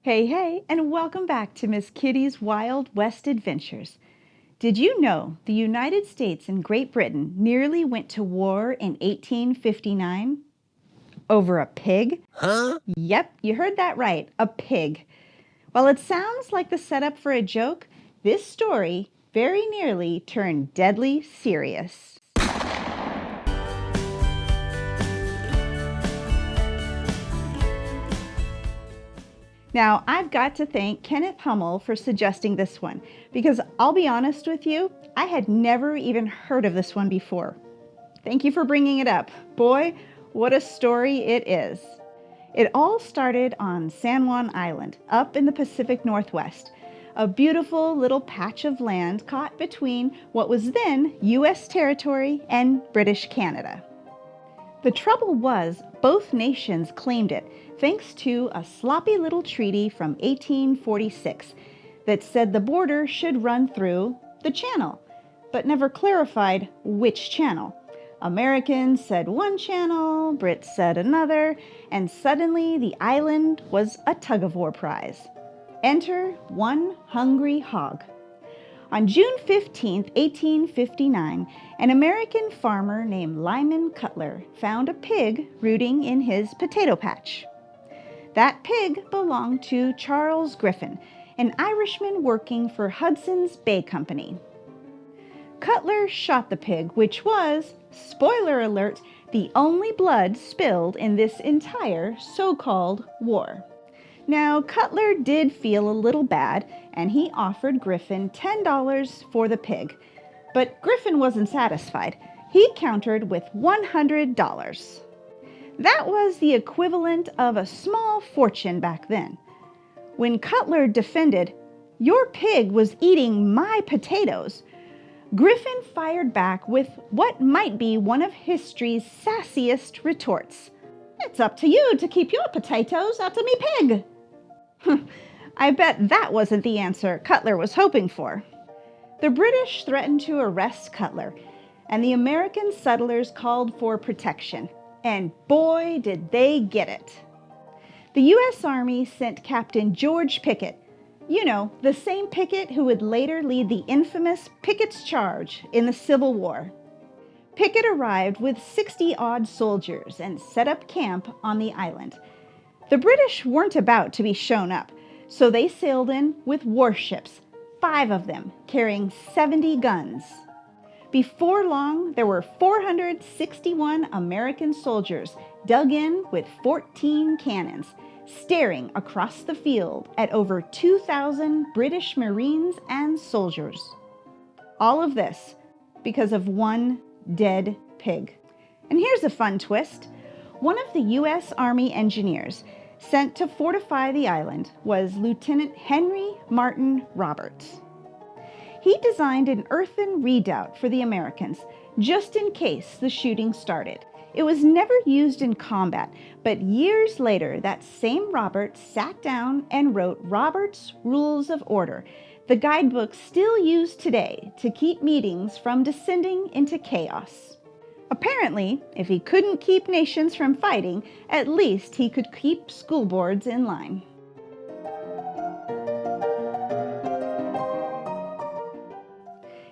Hey, hey, and welcome back to Miss Kitty's Wild West Adventures. Did you know the United States and Great Britain nearly went to war in 1859? Over a pig? Huh? Yep, you heard that right, a pig. While it sounds like the setup for a joke, this story very nearly turned deadly serious. Now, I've got to thank Kenneth Hummel for suggesting this one, because I'll be honest with you, I had never even heard of this one before. Thank you for bringing it up. Boy, what a story it is. It all started on San Juan Island, up in the Pacific Northwest, a beautiful little patch of land caught between what was then U.S. territory and British Canada. The trouble was, both nations claimed it thanks to a sloppy little treaty from 1846 that said the border should run through the channel, but never clarified which channel. Americans said one channel, Brits said another, and suddenly the island was a tug-of-war prize. Enter one hungry hog. On June 15, 1859, an American farmer named Lyman Cutler found a pig rooting in his potato patch. That pig belonged to Charles Griffin, an Irishman working for Hudson's Bay Company. Cutler shot the pig, which was, spoiler alert, the only blood spilled in this entire so-called war. Now, Cutler did feel a little bad, and he offered Griffin $10 for the pig. But Griffin wasn't satisfied. He countered with $100. That was the equivalent of a small fortune back then. When Cutler defended, "Your pig was eating my potatoes," Griffin fired back with what might be one of history's sassiest retorts. "It's up to you to keep your potatoes out of me pig." I bet that wasn't the answer Cutler was hoping for. The British threatened to arrest Cutler, and the American settlers called for protection. And boy, did they get it. The U.S. Army sent Captain George Pickett, you know, the same Pickett who would later lead the infamous Pickett's Charge in the Civil War. Pickett arrived with 60-odd soldiers and set up camp on the island. The British weren't about to be shown up, so they sailed in with warships, 5 of them carrying 70 guns. Before long, there were 461 American soldiers dug in with 14 cannons, staring across the field at over 2,000 British Marines and soldiers. All of this because of one dead pig. And here's a fun twist. One of the U.S. Army engineers sent to fortify the island was Lieutenant Henry Martin Roberts. He designed an earthen redoubt for the Americans, just in case the shooting started. It was never used in combat, but years later, that same Roberts sat down and wrote Robert's Rules of Order, the guidebook still used today to keep meetings from descending into chaos. Apparently, if he couldn't keep nations from fighting, at least he could keep school boards in line.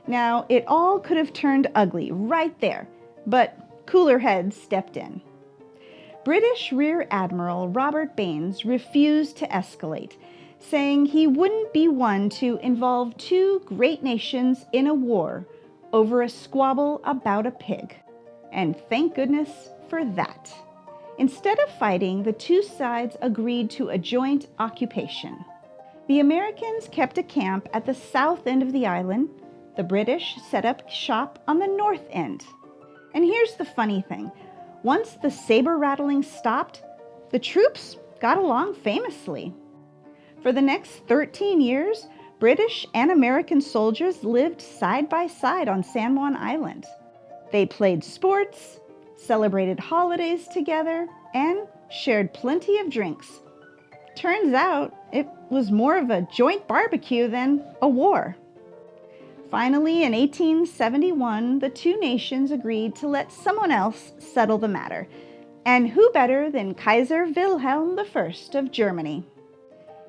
Now, it all could have turned ugly right there, but cooler heads stepped in. British Rear Admiral Robert Baines refused to escalate, saying he wouldn't be one to involve 2 great nations in a war over a squabble about a pig. And thank goodness for that. Instead of fighting, the 2 sides agreed to a joint occupation. The Americans kept a camp at the south end of the island. The British set up shop on the north end. And here's the funny thing. Once the saber rattling stopped, the troops got along famously. For the next 13 years, British and American soldiers lived side by side on San Juan Island. They played sports, celebrated holidays together, and shared plenty of drinks. Turns out it was more of a joint barbecue than a war. Finally, in 1871, the 2 nations agreed to let someone else settle the matter. And who better than Kaiser Wilhelm I of Germany?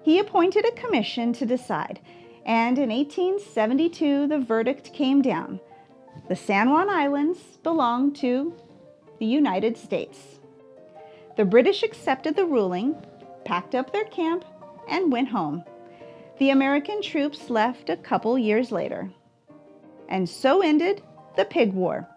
He appointed a commission to decide, and in 1872 the verdict came down. The San Juan Islands belonged to the United States. The British accepted the ruling, packed up their camp, and went home. The American troops left a couple years later. And so ended the Pig War.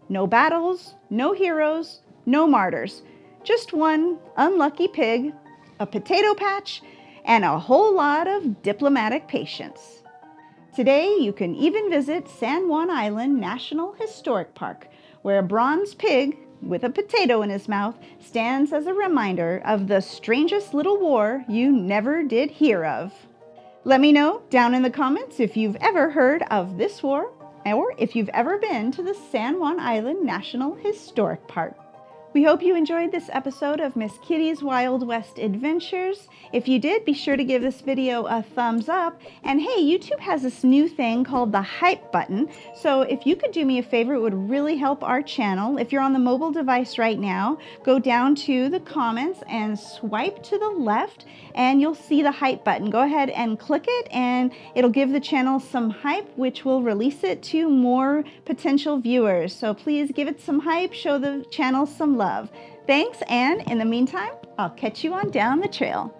No battles, no heroes, no martyrs. Just one unlucky pig, a potato patch, and a whole lot of diplomatic patience. Today, you can even visit San Juan Island National Historic Park, where a bronze pig with a potato in his mouth stands as a reminder of the strangest little war you never did hear of. Let me know down in the comments if you've ever heard of this war or if you've ever been to the San Juan Island National Historic Park. We hope you enjoyed this episode of Miss Kitty's Wild West Adventures. If you did, be sure to give this video a thumbs up. And hey, YouTube has this new thing called the hype button. So if you could do me a favor, it would really help our channel. If you're on the mobile device right now, go down to the comments and swipe to the left and you'll see the hype button. Go ahead and click it and it'll give the channel some hype, which will release it to more potential viewers. So please give it some hype, show the channel some love. Thanks, and in the meantime, I'll catch you on down the trail.